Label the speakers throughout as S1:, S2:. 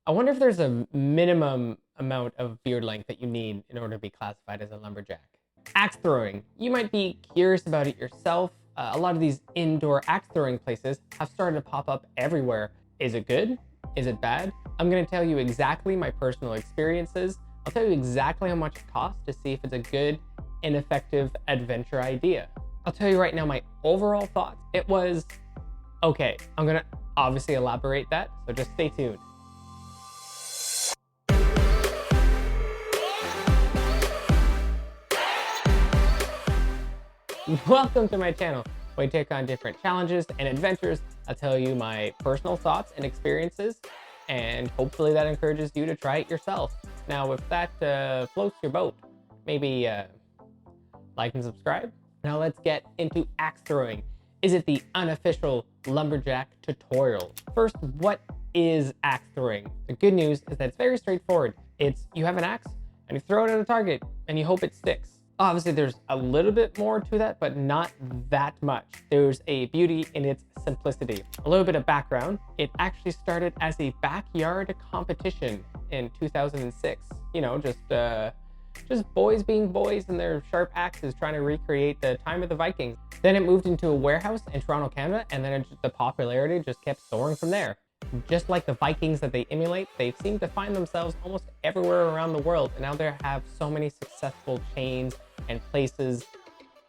S1: I wonder if there's a minimum amount of beard length that you need in order to be classified as a lumberjack. Axe throwing. You might be curious about it yourself. A lot of these indoor axe throwing places have started to pop up everywhere. Is it good? Is it bad? I'm going to tell you exactly my personal experiences. I'll tell you exactly how much it costs to see if it's a good and effective adventure idea. I'll tell you right now my overall thoughts. It was okay. I'm going to obviously elaborate that, so just stay tuned. Welcome to my channel, where I take on different challenges and adventures. I'll tell you my personal thoughts and experiences, and hopefully that encourages you to try it yourself. Now, if that floats your boat, maybe like and subscribe. Now let's get into axe throwing. Is it the unofficial lumberjack tutorial? First, what is axe throwing? The good news is that it's very straightforward. It's you have an axe and you throw it at a target and you hope it sticks. Obviously, there's a little bit more to that, but not that much. There's a beauty in its simplicity. A little bit of background. It actually started as a backyard competition in 2006. You know, just boys being boys and their sharp axes trying to recreate the time of the Vikings. Then it moved into a warehouse in Toronto, Canada, and then the popularity just kept soaring from there. Just like the Vikings that they emulate, they seem to find themselves almost everywhere around the world, and now they have so many successful chains and places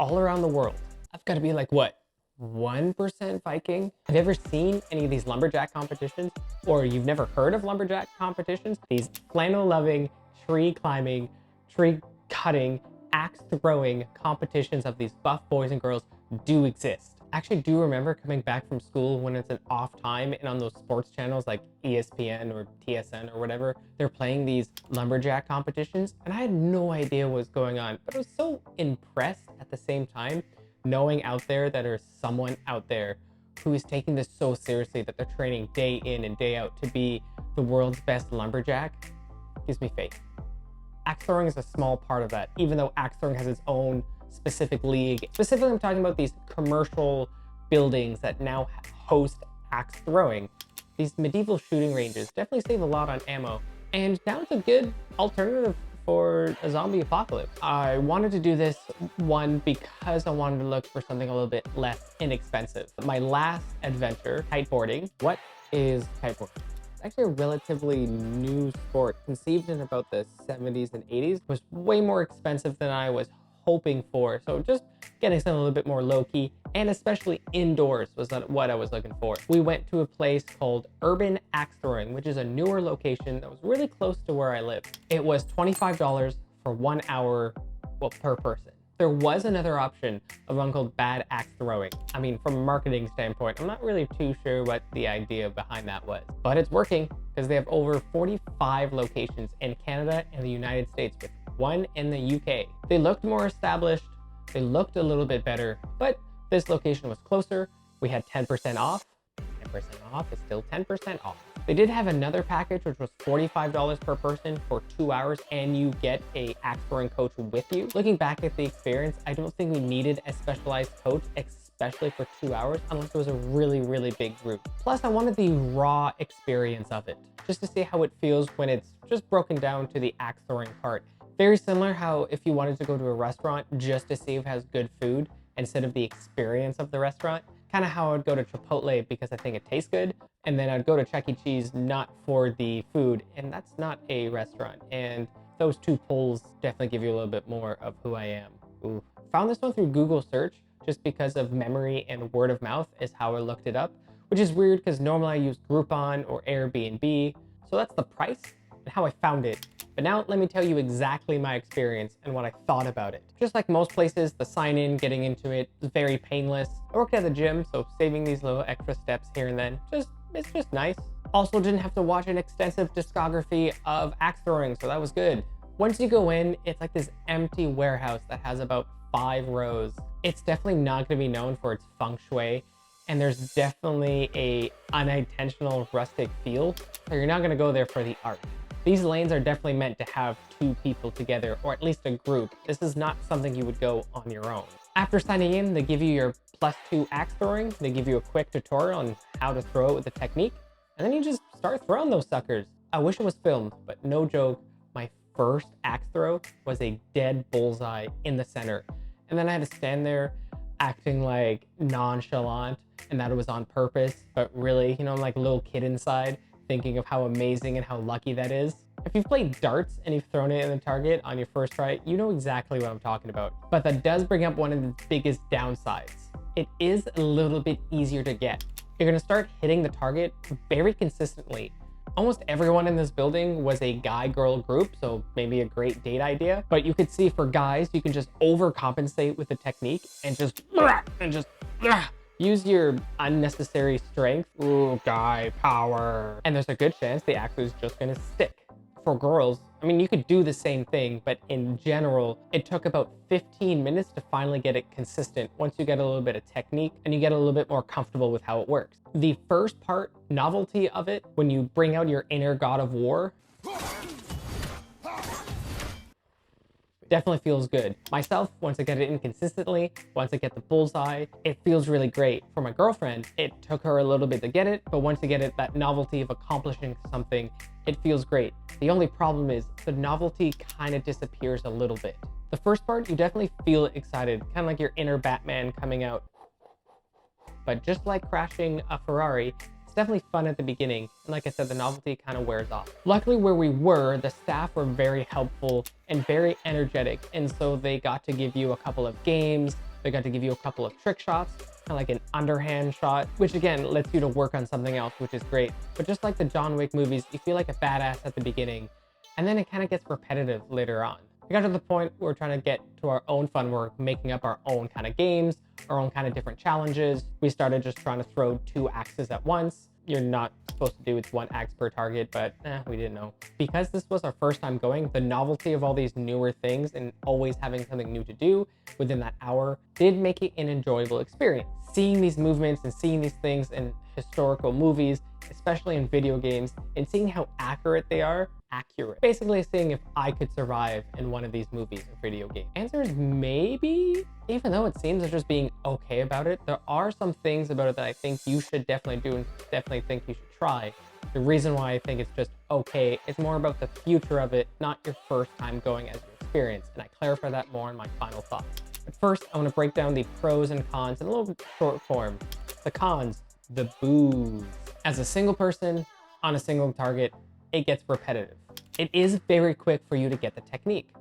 S1: all around the world. I've got to be like, what, 1% Viking? Have you ever seen any of these lumberjack competitions? Or you've never heard of lumberjack competitions? These flannel-loving, tree-climbing, tree-cutting, axe-throwing competitions of these buff boys and girls do exist. I actually do remember coming back from school when it's an off time and on those sports channels like ESPN or TSN or whatever, they're playing these lumberjack competitions, and I had no idea what was going on, but I was so impressed at the same time knowing out there that there's someone out there who is taking this so seriously that they're training day in and day out to be the world's best lumberjack. Gives me faith. Axe throwing is a small part of that, even though axe throwing has its own specific league. Specifically, I'm talking about these commercial buildings that now host axe throwing. These medieval shooting ranges definitely save a lot on ammo, and now it's a good alternative for a zombie apocalypse. I wanted to do this one because I wanted to look for something a little bit less inexpensive. My last adventure, kiteboarding. What is kiteboarding? It's actually a relatively new sport, conceived in about the 70s and 80s. It was way more expensive than I was hoping for, so just getting something a little bit more low-key, and especially indoors was what I was looking for. We went to a place called Urban Axe Throwing, which is a newer location that was really close to where I live. It was $25 for 1 hour, well, per person. There was another option of one called Bad Axe Throwing. I mean, from a marketing standpoint, I'm not really too sure what the idea behind that was, but it's working because they have over 45 locations in Canada and the United States, with one in the UK. They looked more established, they looked a little bit better, but this location was closer. We had 10% off. 10% off is still 10% off. They did have another package, which was $45 per person for 2 hours, and you get a axe throwing coach with you. Looking back at the experience, I don't think we needed a specialized coach, especially for 2 hours, unless it was a really, really big group. Plus, I wanted the raw experience of it, just to see how it feels when it's just broken down to the axe throwing part. Very similar how if you wanted to go to a restaurant just to see if it has good food instead of the experience of the restaurant, kind of how I'd go to Chipotle because I think it tastes good, and then I'd go to Chuck E. Cheese not for the food, and that's not a restaurant. And those two polls definitely give you a little bit more of who I am. Ooh. Found this one through Google search just because of memory and word of mouth is how I looked it up, which is weird because normally I use Groupon or Airbnb. So that's the price and how I found it. But now let me tell you exactly my experience and what I thought about it. Just like most places, the sign in, getting into it is very painless. I worked at the gym, so saving these little extra steps here and then, it's just nice. Also didn't have to watch an extensive discography of axe throwing, so that was good. Once you go in, it's like this empty warehouse that has about 5 rows. It's definitely not gonna be known for its feng shui, and there's definitely a unintentional rustic feel, so you're not gonna go there for the art. These lanes are definitely meant to have 2 people together, or at least a group. This is not something you would go on your own. After signing in, they give you your +2 axe throwing. They give you a quick tutorial on how to throw it with the technique, and then you just start throwing those suckers. I wish it was filmed, but no joke, my first axe throw was a dead bullseye in the center. And then I had to stand there acting like nonchalant and that it was on purpose, but really, you know, I'm like a little kid inside thinking of how amazing and how lucky that is. If you've played darts and you've thrown it in the target on your first try, you know exactly what I'm talking about. But that does bring up one of the biggest downsides. It is a little bit easier to get. You're gonna start hitting the target very consistently. Almost everyone in this building was a guy-girl group, so maybe a great date idea. But you could see for guys, you can just overcompensate with the technique and just use your unnecessary strength. Ooh, guy power. And there's a good chance the axe is just gonna stick. For girls, I mean, you could do the same thing, but in general, it took about 15 minutes to finally get it consistent once you get a little bit of technique and you get a little bit more comfortable with how it works. The first part, novelty of it, when you bring out your inner god of war, definitely feels good. Myself, once I get it in consistently, once I get the bullseye, it feels really great. For my girlfriend, it took her a little bit to get it, but once you get it, that novelty of accomplishing something, it feels great. The only problem is the novelty kind of disappears a little bit. The first part, you definitely feel excited, kind of like your inner Batman coming out. But just like crashing a Ferrari, it's definitely fun at the beginning. And like I said, the novelty kind of wears off. Luckily where we were, the staff were very helpful and very energetic. And so they got to give you a couple of games. They got to give you a couple of trick shots, kind of like an underhand shot, which again, lets you to work on something else, which is great. But just like the John Wick movies, you feel like a badass at the beginning, and then it kind of gets repetitive later on. We got to the point where we're trying to get to our own fun. We're making up our own kind of games, our own kind of different challenges. We started just trying to throw 2 axes at once. You're not supposed to do it's 1 axe per target, but we didn't know. Because this was our first time going, the novelty of all these newer things and always having something new to do within that hour did make it an enjoyable experience. Seeing these movements and seeing these things in historical movies, especially in video games, and seeing how accurate they are, basically seeing if I could survive in one of these movies or video games. Answer is maybe. Even though it seems they're just being okay about it, there are some things about it that I think you should definitely do and definitely think you should try. The reason why I think it's just okay is more about the future of it, not your first time going as your experience. And I clarify that more in my final thoughts. But first, I want to break down the pros and cons in a little bit short form. The cons, the booze. As a single person on a single target, it gets repetitive. It is very quick for you to get the technique.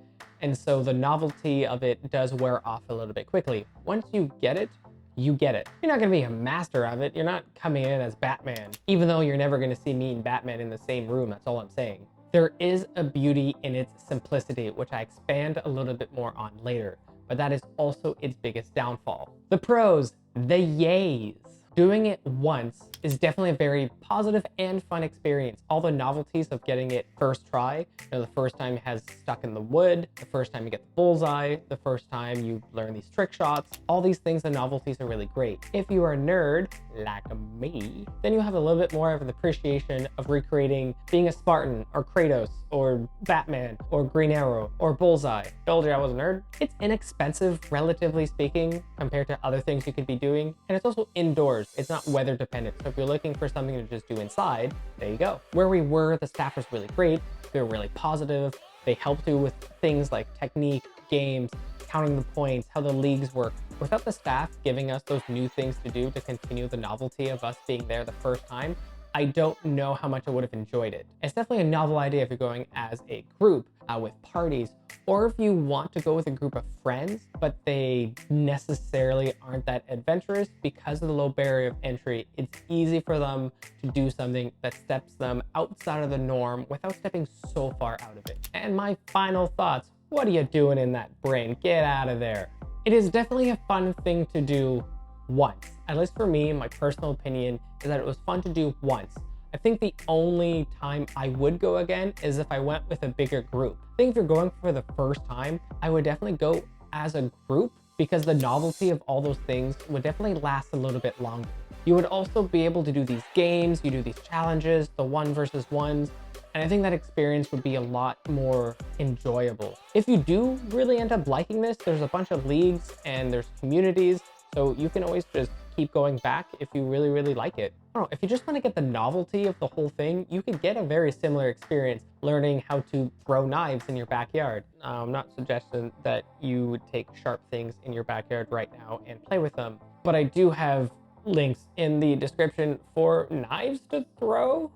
S1: And so the novelty of it does wear off a little bit quickly. Once you get it, you get it. You're not gonna be a master of it. You're not coming in as Batman, even though you're never gonna see me and Batman in the same room, that's all I'm saying. There is a beauty in its simplicity, which I expand a little bit more on later, but that is also its biggest downfall. The pros, the yays. Doing it once is definitely a very positive and fun experience. All the novelties of getting it first try, you know, the first time it has stuck in the wood, the first time you get the bullseye, the first time you learn these trick shots, all these things, the novelties are really great. If you are a nerd, like me, then you have a little bit more of an appreciation of recreating being a Spartan or Kratos or Batman or Green Arrow or Bullseye. Told you I was a nerd. It's inexpensive, relatively speaking, compared to other things you could be doing. And it's also indoors. It's not weather dependent. So if you're looking for something to just do inside, there you go. Where we were, the staff was really great. They were really positive. They helped you with things like technique, games, counting the points, how the leagues work. Without the staff giving us those new things to do to continue the novelty of us being there the first time, I don't know how much I would have enjoyed it. It's definitely a novel idea if you're going as a group with parties, or if you want to go with a group of friends, but they necessarily aren't that adventurous because of the low barrier of entry. It's easy for them to do something that steps them outside of the norm without stepping so far out of it. And my final thoughts, what are you doing in that brain? Get out of there. It is definitely a fun thing to do once. At least for me, my personal opinion is that it was fun to do once. I think the only time I would go again is if I went with a bigger group. I think if you're going for the first time, I would definitely go as a group because the novelty of all those things would definitely last a little bit longer. You would also be able to do these games, you do these challenges, the 1 versus 1s, and I think that experience would be a lot more enjoyable. If you do really end up liking this, there's a bunch of leagues and there's communities, so you can always just keep going back if you really, really like it. I don't know, if you just want to get the novelty of the whole thing, you could get a very similar experience learning how to throw knives in your backyard. I'm not suggesting that you would take sharp things in your backyard right now and play with them, but I do have links in the description for knives to throw.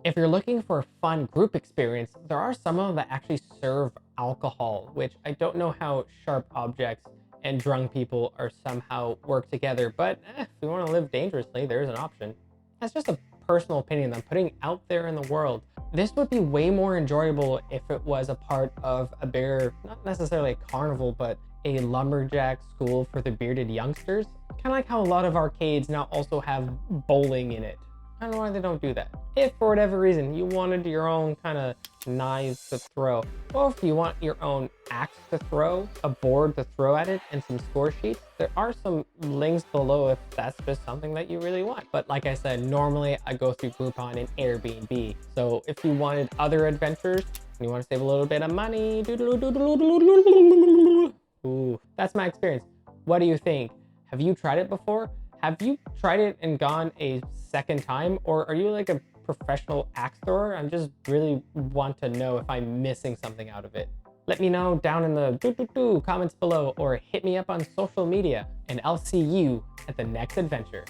S1: If you're looking for a fun group experience, there are some of them that actually serve alcohol, which I don't know how sharp objects and drunk people are somehow work together, but if you want to live dangerously, there's an option. That's just a personal opinion that I'm putting out there in the world. This would be way more enjoyable if it was a part of a bigger, not necessarily a carnival, but a lumberjack school for the bearded youngsters. Kind of like how a lot of arcades now also have bowling in it. I don't know why they don't do that. If for whatever reason you wanted your own kind of knives to throw, or if you want your own axe to throw, a board to throw at it, and some score sheets, there are some links below if that's just something that you really want. But like I said, normally I go through Groupon and Airbnb. So if you wanted other adventures and you want to save a little bit of money, ooh, that's my experience. What do you think? Have you tried it before? Have you tried it and gone a second time? Or are you like a professional axe thrower? I just really want to know if I'm missing something out of it. Let me know down in the comments below, or hit me up on social media, and I'll see you at the next adventure.